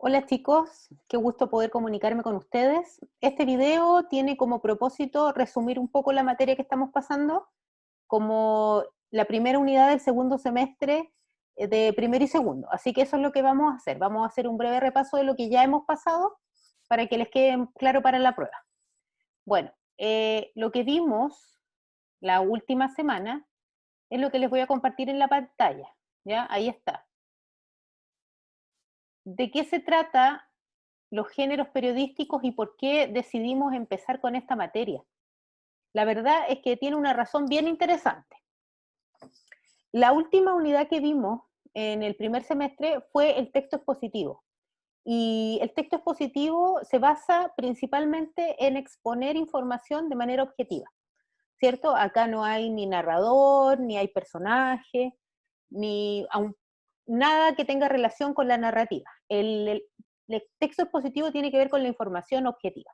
Hola chicos, qué gusto poder comunicarme con ustedes. Este video tiene como propósito resumir un poco la materia que estamos pasando, como la primera unidad del segundo semestre de primero y segundo. Así que eso es lo que vamos a hacer. Vamos a hacer un breve repaso de lo que ya hemos pasado para que les quede claro para la prueba. Bueno, lo que vimos la última semana es lo que les voy a compartir en la pantalla. ¿Ya? Ahí está. ¿De qué se trata los géneros periodísticos y por qué decidimos empezar con esta materia? La verdad es que tiene una razón bien interesante. La última unidad que vimos en el primer semestre fue el texto expositivo. Y el texto expositivo se basa principalmente en exponer información de manera objetiva, ¿cierto? Acá no hay ni narrador, ni hay personaje, ni nada que tenga relación con la narrativa. El texto expositivo tiene que ver con la información objetiva.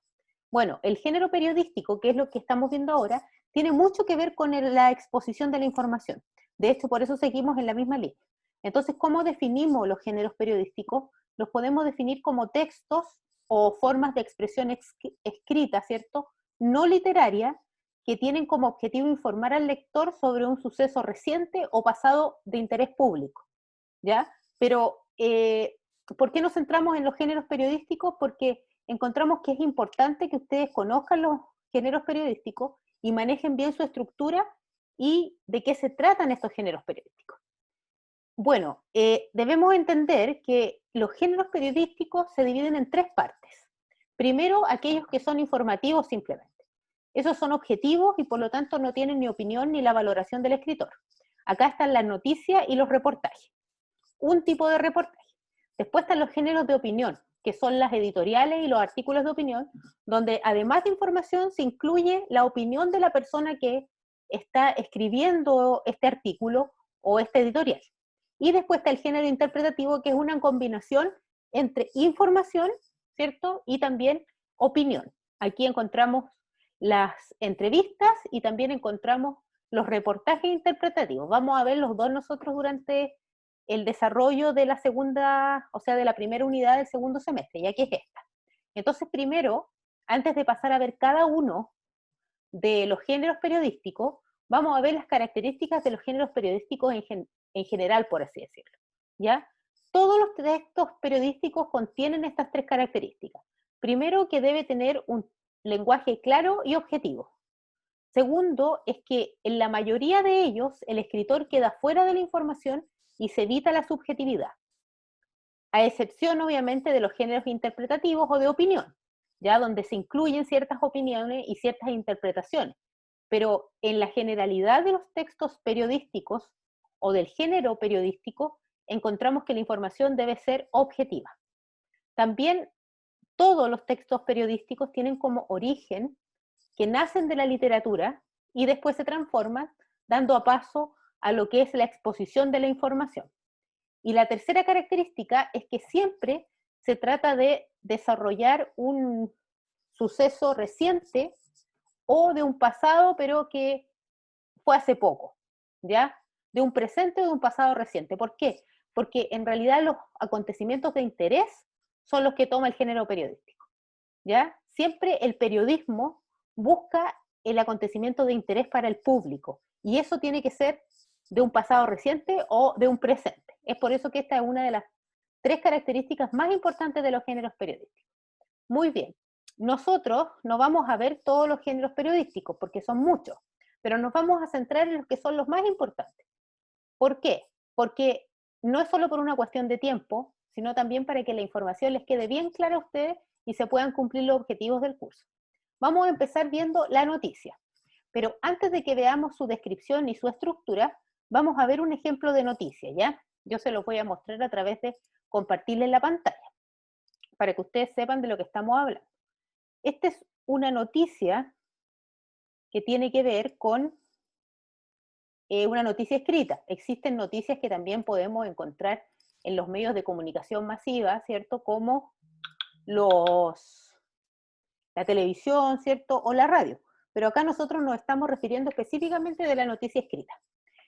Bueno, el género periodístico, que es lo que estamos viendo ahora, tiene mucho que ver con la exposición de la información. De hecho, por eso seguimos en la misma línea. Entonces, ¿cómo definimos los géneros periodísticos? Los podemos definir como textos o formas de expresión escrita, ¿cierto? No literaria, que tienen como objetivo informar al lector sobre un suceso reciente o pasado de interés público, ¿ya? Pero, ¿por qué nos centramos en los géneros periodísticos? Porque encontramos que es importante que ustedes conozcan los géneros periodísticos y manejen bien su estructura y de qué se tratan estos géneros periodísticos. Bueno, debemos entender que los géneros periodísticos se dividen en tres partes. Primero, aquellos que son informativos simplemente. Esos son objetivos y por lo tanto no tienen ni opinión ni la valoración del escritor. Acá están las noticias y los reportajes. Un tipo de reportaje. Después están los géneros de opinión, que son las editoriales y los artículos de opinión, donde además de información se incluye la opinión de la persona que está escribiendo este artículo o este editorial. Y después está el género interpretativo, que es una combinación entre información, ¿cierto? Y también opinión. Aquí encontramos las entrevistas y también encontramos los reportajes interpretativos. Vamos a ver los dos nosotros durante el desarrollo de la segunda, o sea, de la primera unidad del segundo semestre, ya que es esta. Entonces, primero, antes de pasar a ver cada uno de los géneros periodísticos, vamos a ver las características de los géneros periodísticos en general, por así decirlo. ¿Ya? Todos los textos periodísticos contienen estas tres características. Primero, que debe tener un lenguaje claro y objetivo. Segundo, es que en la mayoría de ellos el escritor queda fuera de la información y se evita la subjetividad, a excepción obviamente de los géneros interpretativos o de opinión, ya donde se incluyen ciertas opiniones y ciertas interpretaciones. Pero en la generalidad de los textos periodísticos o del género periodístico, encontramos que la información debe ser objetiva. También todos los textos periodísticos tienen como origen que nacen de la literatura y después se transforman, dando a paso a lo que es la exposición de la información. Y la tercera característica es que siempre se trata de desarrollar un suceso reciente o de un pasado, pero que fue hace poco, ¿ya? De un presente o de un pasado reciente. ¿Por qué? Porque en realidad los acontecimientos de interés son los que toma el género periodístico, ¿ya? Siempre el periodismo busca el acontecimiento de interés para el público, y eso tiene que ser de un pasado reciente o de un presente. Es por eso que esta es una de las tres características más importantes de los géneros periodísticos. Muy bien, nosotros no vamos a ver todos los géneros periodísticos porque son muchos, pero nos vamos a centrar en los que son los más importantes. ¿Por qué? Porque no es solo por una cuestión de tiempo, sino también para que la información les quede bien clara a ustedes y se puedan cumplir los objetivos del curso. Vamos a empezar viendo la noticia, pero antes de que veamos su descripción y su estructura, vamos a ver un ejemplo de noticia, ¿ya? Yo se los voy a mostrar a través de compartirles la pantalla, para que ustedes sepan de lo que estamos hablando. Esta es una noticia que tiene que ver con una noticia escrita. Existen noticias que también podemos encontrar en los medios de comunicación masiva, ¿cierto? Como la televisión, ¿cierto? O la radio. Pero acá nosotros nos estamos refiriendo específicamente de la noticia escrita.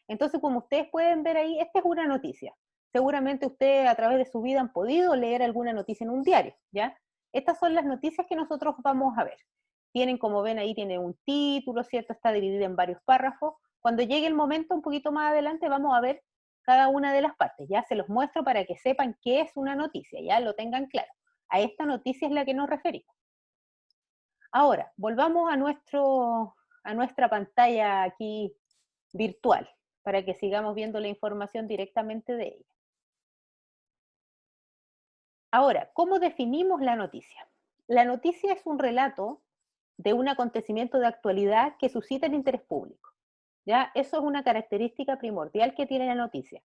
Entonces, como ustedes pueden ver ahí, esta es una noticia. seguramente ustedes a través de su vida han podido leer alguna noticia en un diario, ¿ya? Estas son las noticias que nosotros vamos a ver. Tienen, como ven ahí, tiene un título, ¿cierto? Está dividida en varios párrafos. Cuando llegue el momento, un poquito más adelante, vamos a ver cada una de las partes. Ya se los muestro para que sepan qué es una noticia, ya lo tengan claro. A esta noticia es la que nos referimos. Ahora, volvamos a nuestra pantalla aquí virtual, para que sigamos viendo la información directamente de ella. Ahora, ¿cómo definimos la noticia? La noticia es un relato de un acontecimiento de actualidad que suscita el interés público. ¿Ya? Eso es una característica primordial que tiene la noticia.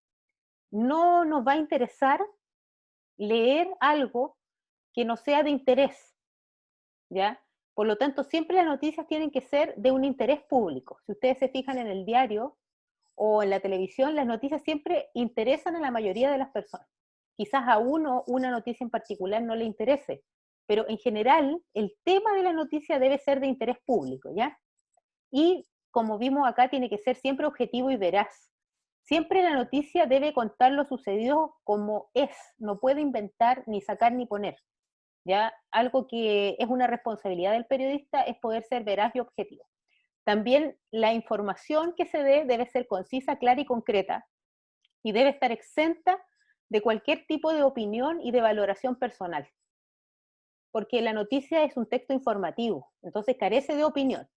No nos va a interesar leer algo que no sea de interés, ¿ya? Por lo tanto, siempre las noticias tienen que ser de un interés público. Si ustedes se fijan en el diario o en la televisión, las noticias siempre interesan a la mayoría de las personas. Quizás a uno una noticia en particular no le interese, pero en general el tema de la noticia debe ser de interés público, ¿ya? Y como vimos acá, tiene que ser siempre objetivo y veraz. Siempre la noticia debe contar lo sucedido como es, no puede inventar, ni sacar, ni poner. ¿Ya? Algo que es una responsabilidad del periodista es poder ser veraz y objetivo. También la información que se dé debe ser concisa, clara y concreta, y debe estar exenta de cualquier tipo de opinión y de valoración personal. Porque la noticia es un texto informativo, entonces carece de opinión.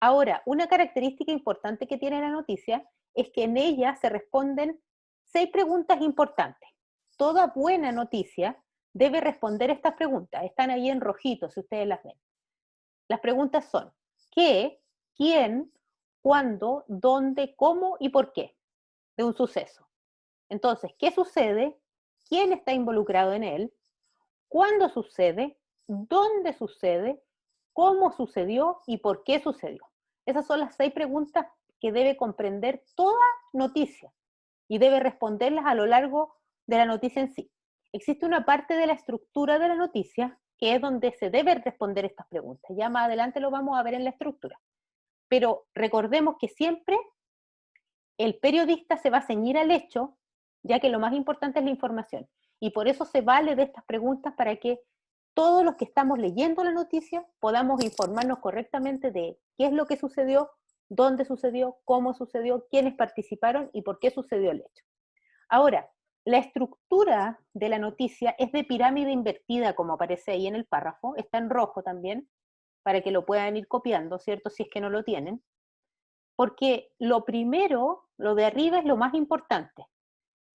Ahora, una característica importante que tiene la noticia es que en ella se responden 6 preguntas importantes. Toda buena noticia debe responder estas preguntas. Están ahí en rojito, si ustedes las ven. Las preguntas son: ¿qué? ¿Quién? ¿Cuándo? ¿Dónde? ¿Cómo? ¿Y por qué? De un suceso. Entonces, ¿qué sucede? ¿Quién está involucrado en él? ¿Cuándo sucede? ¿Dónde sucede? ¿Cómo sucedió? ¿Y por qué sucedió? Esas son las 6 preguntas que debe comprender toda noticia y debe responderlas a lo largo de la noticia en sí. Existe una parte de la estructura de la noticia que es donde se deben responder estas preguntas. Ya más adelante lo vamos a ver en la estructura. Pero recordemos que siempre el periodista se va a ceñir al hecho, ya que lo más importante es la información. Y por eso se vale de estas preguntas para que todos los que estamos leyendo la noticia podamos informarnos correctamente de qué es lo que sucedió, dónde sucedió, cómo sucedió, quiénes participaron y por qué sucedió el hecho. Ahora, la estructura de la noticia es de pirámide invertida, como aparece ahí en el párrafo, está en rojo también, para que lo puedan ir copiando, ¿cierto? Si es que no lo tienen. Porque lo primero, lo de arriba es lo más importante,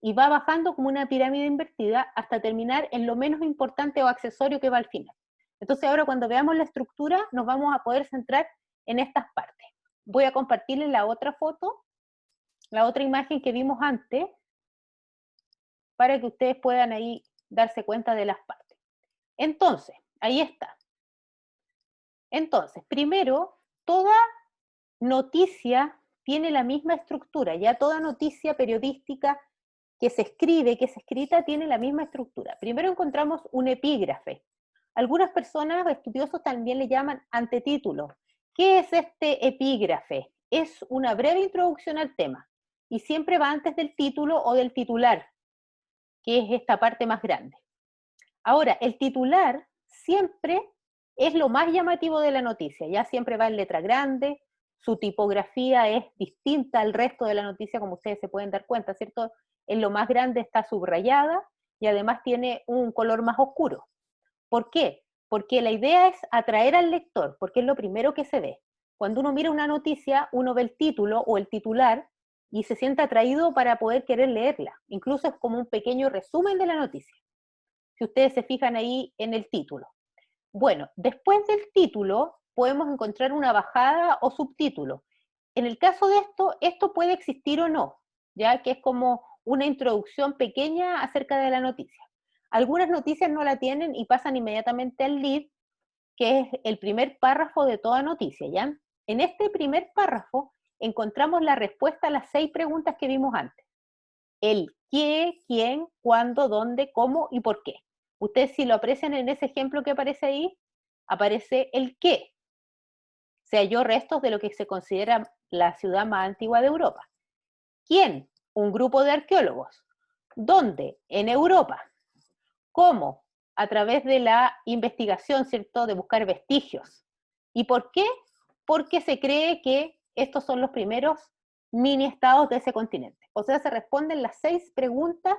y va bajando como una pirámide invertida hasta terminar en lo menos importante o accesorio que va al final. Entonces ahora cuando veamos la estructura nos vamos a poder centrar en estas partes. Voy a compartirles la otra foto, la otra imagen que vimos antes, para que ustedes puedan ahí darse cuenta de las partes. Entonces, ahí está. Entonces, primero, toda noticia tiene la misma estructura, ya toda noticia periodística que se escribe, que es escrita, tiene la misma estructura. Primero encontramos un epígrafe. Algunas personas, estudiosos, también le llaman antetítulo. ¿Qué es este epígrafe? Es una breve introducción al tema y siempre va antes del título o del titular, que es esta parte más grande. Ahora, el titular siempre es lo más llamativo de la noticia, ya siempre va en letra grande, su tipografía es distinta al resto de la noticia, como ustedes se pueden dar cuenta, ¿cierto? En lo más grande está subrayada y además tiene un color más oscuro. ¿Por qué? Porque la idea es atraer al lector, porque es lo primero que se ve. Cuando uno mira una noticia, uno ve el título o el titular y se siente atraído para poder querer leerla. Incluso es como un pequeño resumen de la noticia, si ustedes se fijan ahí en el título. Bueno, después del título podemos encontrar una bajada o subtítulo. En el caso de esto puede existir o no, ya que es como una introducción pequeña acerca de la noticia. Algunas noticias no la tienen y pasan inmediatamente al lead, que es el primer párrafo de toda noticia, ¿ya? En este primer párrafo encontramos la respuesta a las 6 preguntas que vimos antes. El qué, quién, cuándo, dónde, cómo y por qué. Ustedes si lo aprecian en ese ejemplo que aparece ahí, aparece el qué. Se halló restos de lo que se considera la ciudad más antigua de Europa. ¿Quién? Un grupo de arqueólogos. ¿Dónde? En Europa. ¿Cómo? A través de la investigación, ¿cierto? De buscar vestigios. ¿Y por qué? Porque se cree que estos son los primeros mini estados de ese continente. O sea, se responden las 6 preguntas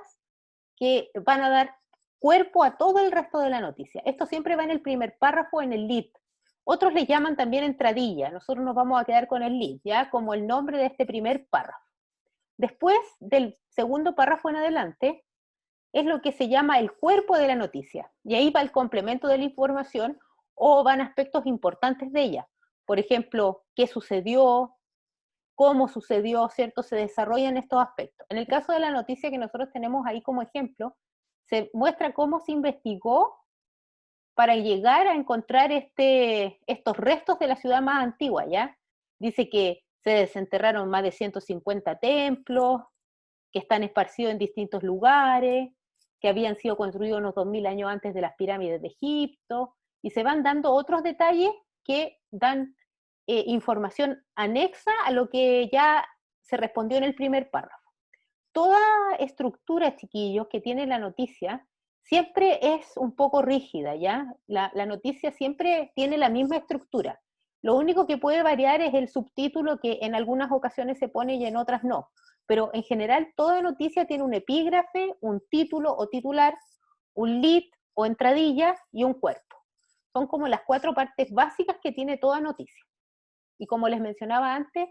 que van a dar cuerpo a todo el resto de la noticia. Esto siempre va en el primer párrafo, en el lead. Otros le llaman también entradilla. Nosotros nos vamos a quedar con el lead, ¿ya? Como el nombre de este primer párrafo. Después del segundo párrafo en adelante, es lo que se llama el cuerpo de la noticia. Y ahí va el complemento de la información o van aspectos importantes de ella. Por ejemplo, qué sucedió, cómo sucedió, ¿cierto? Se desarrollan estos aspectos. En el caso de la noticia que nosotros tenemos ahí como ejemplo, se muestra cómo se investigó para llegar a encontrar estos restos de la ciudad más antigua, ¿ya? Dice que se desenterraron más de 150 templos, que están esparcidos en distintos lugares, que habían sido construidos unos 2000 años antes de las pirámides de Egipto, y se van dando otros detalles que dan información anexa a lo que ya se respondió en el primer párrafo. Toda estructura, chiquillos, que tiene la noticia, siempre es un poco rígida, ¿ya? La noticia siempre tiene la misma estructura. Lo único que puede variar es el subtítulo que en algunas ocasiones se pone y en otras no. Pero en general toda noticia tiene un epígrafe, un título o titular, un lead o entradilla y un cuerpo. Son como las 4 partes básicas que tiene toda noticia. Y como les mencionaba antes,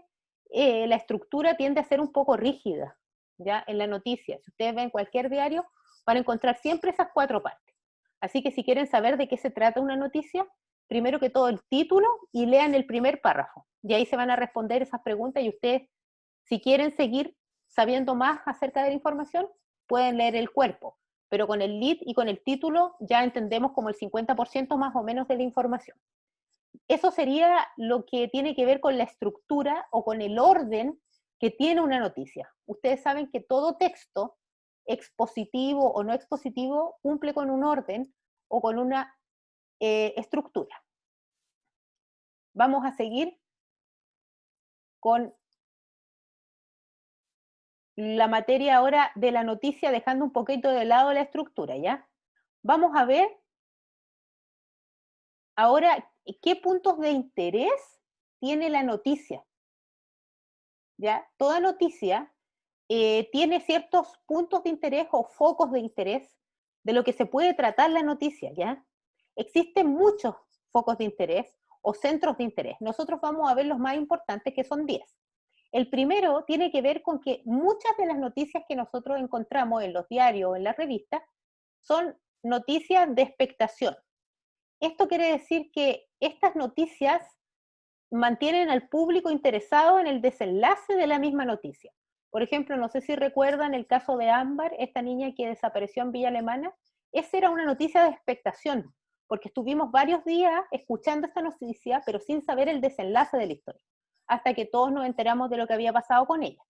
la estructura tiende a ser un poco rígida, ¿ya? En la noticia. Si ustedes ven cualquier diario, van a encontrar siempre esas 4 partes. Así que si quieren saber de qué se trata una noticia, primero que todo el título y lean el primer párrafo. Y ahí se van a responder esas preguntas y ustedes, si quieren seguir sabiendo más acerca de la información, pueden leer el cuerpo. Pero con el lead y con el título ya entendemos como el 50% más o menos de la información. Eso sería lo que tiene que ver con la estructura o con el orden que tiene una noticia. Ustedes saben que todo texto, expositivo o no expositivo, cumple con un orden o con una estructura. Vamos a seguir con la materia ahora de la noticia, dejando un poquito de lado la estructura, ¿ya? Vamos a ver ahora qué puntos de interés tiene la noticia, ¿ya? Toda noticia tiene ciertos puntos de interés o focos de interés de lo que se puede tratar la noticia, ¿ya? Existen muchos focos de interés o centros de interés. Nosotros vamos a ver los más importantes, que son 10. El primero tiene que ver con que muchas de las noticias que nosotros encontramos en los diarios o en las revistas son noticias de expectación. Esto quiere decir que estas noticias mantienen al público interesado en el desenlace de la misma noticia. Por ejemplo, no sé si recuerdan el caso de Ámbar, esta niña que desapareció en Villa Alemana. Esa era una noticia de expectación, porque estuvimos varios días escuchando esta noticia, pero sin saber el desenlace de la historia, hasta que todos nos enteramos de lo que había pasado con ella.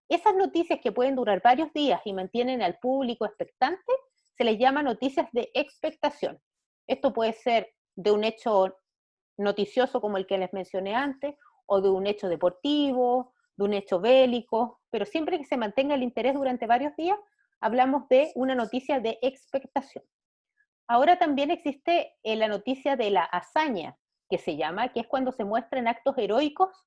Esas noticias que pueden durar varios días y mantienen al público expectante, se les llama noticias de expectación. Esto puede ser de un hecho noticioso como el que les mencioné antes, o de un hecho deportivo, de un hecho bélico, pero siempre que se mantenga el interés durante varios días, hablamos de una noticia de expectación. Ahora también existe la noticia de la hazaña, que se llama, que es cuando se muestran actos heroicos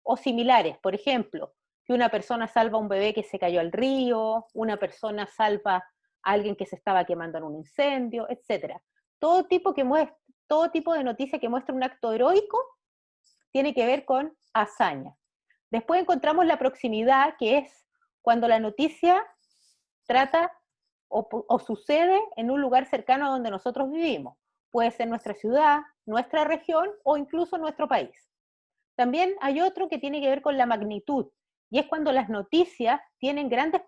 o similares. Por ejemplo, que una persona salva a un bebé que se cayó al río, una persona salva a alguien que se estaba quemando en un incendio, etc. Todo tipo de noticia que muestra un acto heroico tiene que ver con hazaña. Después encontramos la proximidad, que es cuando la noticia trata o sucede en un lugar cercano a donde nosotros vivimos. Puede ser nuestra ciudad, nuestra región o incluso nuestro país. También hay otro que tiene que ver con la magnitud, y es cuando las noticias tienen grandes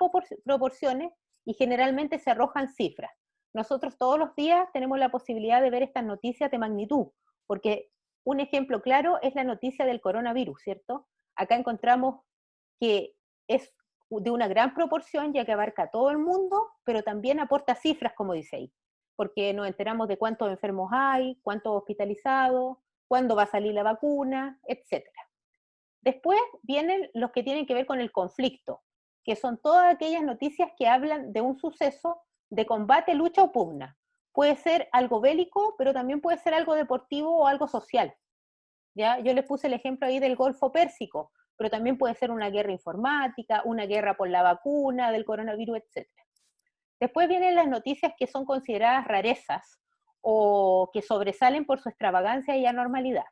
proporciones y generalmente se arrojan cifras. Nosotros todos los días tenemos la posibilidad de ver estas noticias de magnitud, porque un ejemplo claro es la noticia del coronavirus, ¿cierto? Acá encontramos que es de una gran proporción, ya que abarca a todo el mundo, pero también aporta cifras, como dice ahí, porque nos enteramos de cuántos enfermos hay, cuántos hospitalizados, cuándo va a salir la vacuna, etc. Después vienen los que tienen que ver con el conflicto, que son todas aquellas noticias que hablan de un suceso de combate, lucha o pugna. Puede ser algo bélico, pero también puede ser algo deportivo o algo social. ¿Ya? Yo les puse el ejemplo ahí del Golfo Pérsico, pero también puede ser una guerra informática, una guerra por la vacuna, del coronavirus, etc. Después vienen las noticias que son consideradas rarezas o que sobresalen por su extravagancia y anormalidad.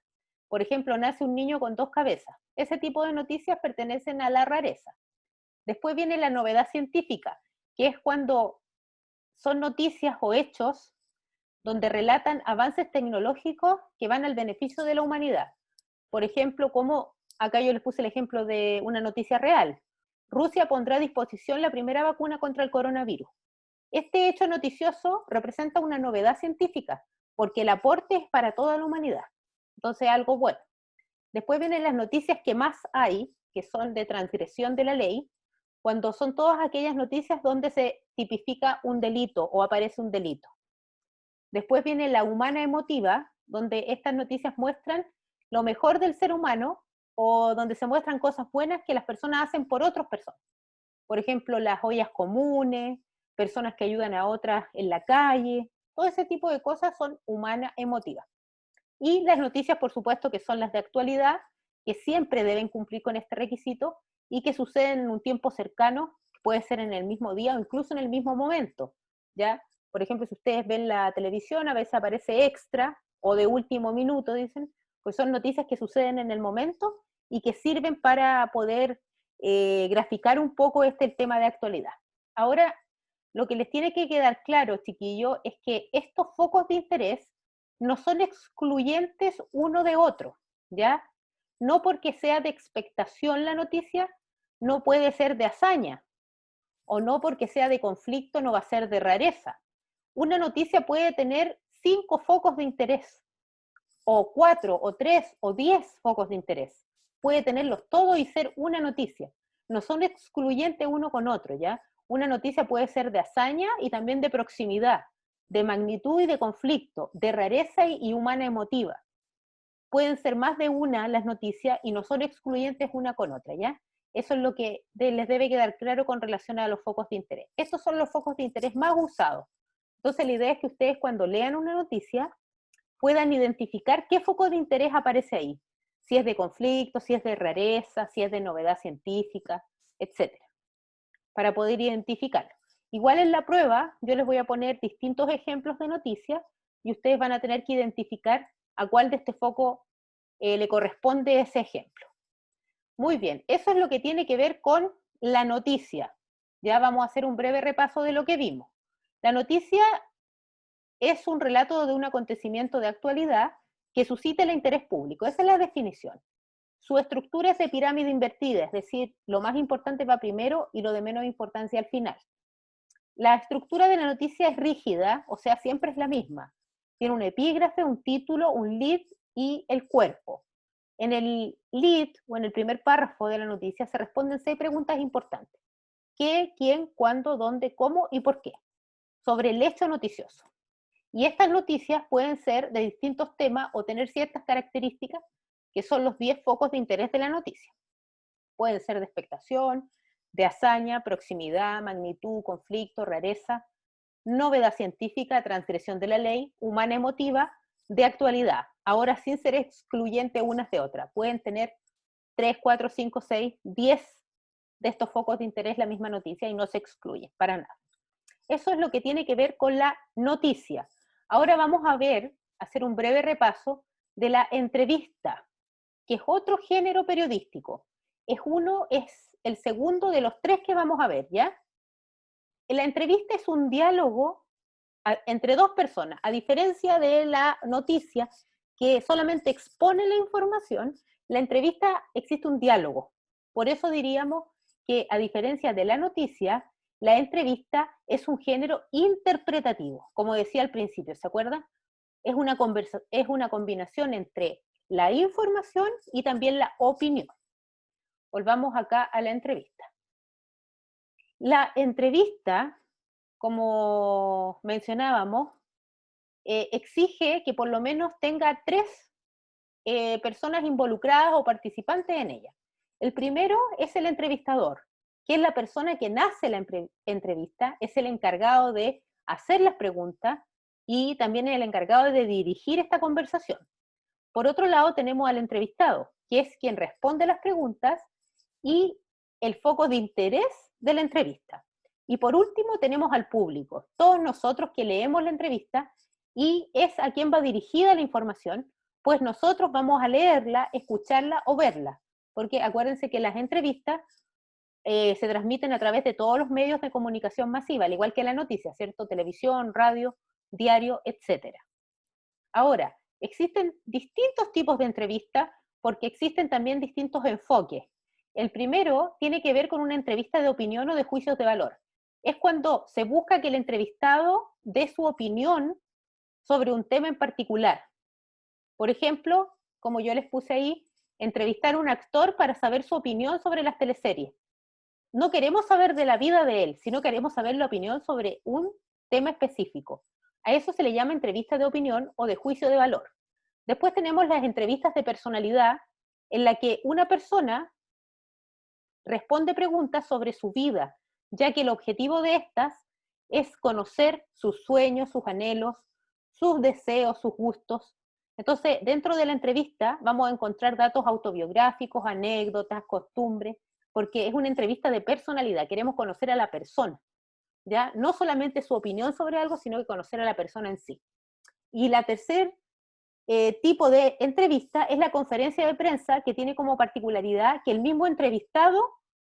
Por ejemplo, nace un niño con 2 cabezas. Ese tipo de noticias pertenecen a la rareza. Después viene la novedad científica, que es cuando son noticias o hechos donde relatan avances tecnológicos que van al beneficio de la humanidad. Por ejemplo, como acá yo les puse el ejemplo de una noticia real. Rusia pondrá a disposición la primera vacuna contra el coronavirus. Este hecho noticioso representa una novedad científica, porque el aporte es para toda la humanidad. Entonces, algo bueno. Después vienen las noticias que más hay, que son de transgresión de la ley, cuando son todas aquellas noticias donde se tipifica un delito o aparece un delito. Después viene la humana emotiva, donde estas noticias muestran lo mejor del ser humano o donde se muestran cosas buenas que las personas hacen por otras personas. Por ejemplo, las ollas comunes, personas que ayudan a otras en la calle, todo ese tipo de cosas son humana emotivas. Y las noticias, por supuesto, que son las de actualidad, que siempre deben cumplir con este requisito y que suceden en un tiempo cercano, puede ser en el mismo día o incluso en el mismo momento, ¿ya? Por ejemplo, si ustedes ven la televisión, a veces aparece extra o de último minuto, dicen, pues son noticias que suceden en el momento y que sirven para poder graficar un poco el tema de actualidad. Ahora, lo que les tiene que quedar claro, chiquillos, es que estos focos de interés no son excluyentes uno de otro, ¿ya? No porque sea de expectación la noticia, no puede ser de hazaña, o no porque sea de conflicto, no va a ser de rareza. Una noticia puede tener 5 focos de interés, o 4, o 3, o 10 focos de interés. Puede tenerlos todos y ser una noticia. No son excluyentes uno con otro, ¿ya? Una noticia puede ser de hazaña y también de proximidad, de magnitud y de conflicto, de rareza y humana emotiva. Pueden ser más de una las noticias y no son excluyentes una con otra, ¿ya? Eso es lo que les debe quedar claro con relación a los focos de interés. Estos son los focos de interés más usados. Entonces la idea es que ustedes cuando lean una noticia puedan identificar qué foco de interés aparece ahí. Si es de conflicto, si es de rareza, si es de novedad científica, etc. Para poder identificarlo. Igual en la prueba, yo les voy a poner distintos ejemplos de noticias y ustedes van a tener que identificar a cuál de este foco le corresponde ese ejemplo. Muy bien, eso es lo que tiene que ver con la noticia. Ya vamos a hacer un breve repaso de lo que vimos. La noticia es un relato de un acontecimiento de actualidad que suscita el interés público. Esa es la definición. Su estructura es de pirámide invertida, es decir, lo más importante va primero y lo de menos importancia al final. La estructura de la noticia es rígida, o sea, siempre es la misma. Tiene un epígrafe, un título, un lead y el cuerpo. En el lead, o en el primer párrafo de la noticia, se responden 6 preguntas importantes. ¿Qué, quién, cuándo, dónde, cómo y por qué? Sobre el hecho noticioso. Y estas noticias pueden ser de distintos temas o tener ciertas características que son los 10 focos de interés de la noticia. Pueden ser de expectación, de hazaña, proximidad, magnitud, conflicto, rareza, novedad científica, transgresión de la ley, humana emotiva, de actualidad. Ahora sin ser excluyente unas de otras. Pueden tener 3, 4, 5, 6, 10 de estos focos de interés la misma noticia y no se excluye para nada. Eso es lo que tiene que ver con la noticia. Ahora vamos a hacer un breve repaso de la entrevista, que es otro género periodístico. Es el segundo de los 3 que vamos a ver, ¿ya? La entrevista es un diálogo entre 2 personas, a diferencia de la noticia, que solamente expone la información, la entrevista existe un diálogo. Por eso diríamos que, a diferencia de la noticia, la entrevista es un género interpretativo, como decía al principio, ¿se acuerdan? Es una combinación entre la información y también la opinión. Volvamos acá a la entrevista. La entrevista, como mencionábamos, exige que por lo menos tenga 3 personas involucradas o participantes en ella. El primero es el entrevistador, que es la persona que nace la entrevista, es el encargado de hacer las preguntas y también el encargado de dirigir esta conversación. Por otro lado, tenemos al entrevistado, que es quien responde las preguntas y el foco de interés de la entrevista. Y por último, tenemos al público, todos nosotros que leemos la entrevista, y es a quien va dirigida la información, pues nosotros vamos a leerla, escucharla o verla, porque acuérdense que las entrevistas se transmiten a través de todos los medios de comunicación masiva, al igual que la noticia, ¿cierto? Televisión, radio, diario, etc. Ahora, existen distintos tipos de entrevistas porque existen también distintos enfoques. El primero tiene que ver con una entrevista de opinión o de juicios de valor. Es cuando se busca que el entrevistado dé su opinión sobre un tema en particular. Por ejemplo, como yo les puse ahí, entrevistar a un actor para saber su opinión sobre las teleseries. No queremos saber de la vida de él, sino queremos saber la opinión sobre un tema específico. A eso se le llama entrevista de opinión o de juicio de valor. Después tenemos las entrevistas de personalidad, en la que una persona responde preguntas sobre su vida, ya que el objetivo de estas es conocer sus sueños, sus anhelos, sus deseos, sus gustos. Entonces, dentro de la entrevista vamos a encontrar datos autobiográficos, anécdotas, costumbres, porque es una entrevista de personalidad, queremos conocer a la persona, ¿ya? No solamente su opinión sobre algo, sino que conocer a la persona en sí. Y la tercer tipo de entrevista es la conferencia de prensa, que tiene como particularidad que el mismo entrevistado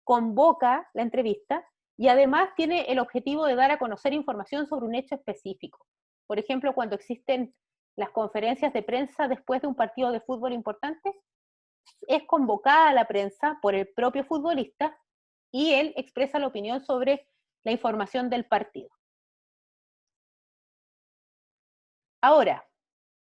convoca la entrevista y además tiene el objetivo de dar a conocer información sobre un hecho específico. Por ejemplo, cuando existen las conferencias de prensa después de un partido de fútbol importante, es convocada la prensa por el propio futbolista y él expresa la opinión sobre la información del partido. Ahora,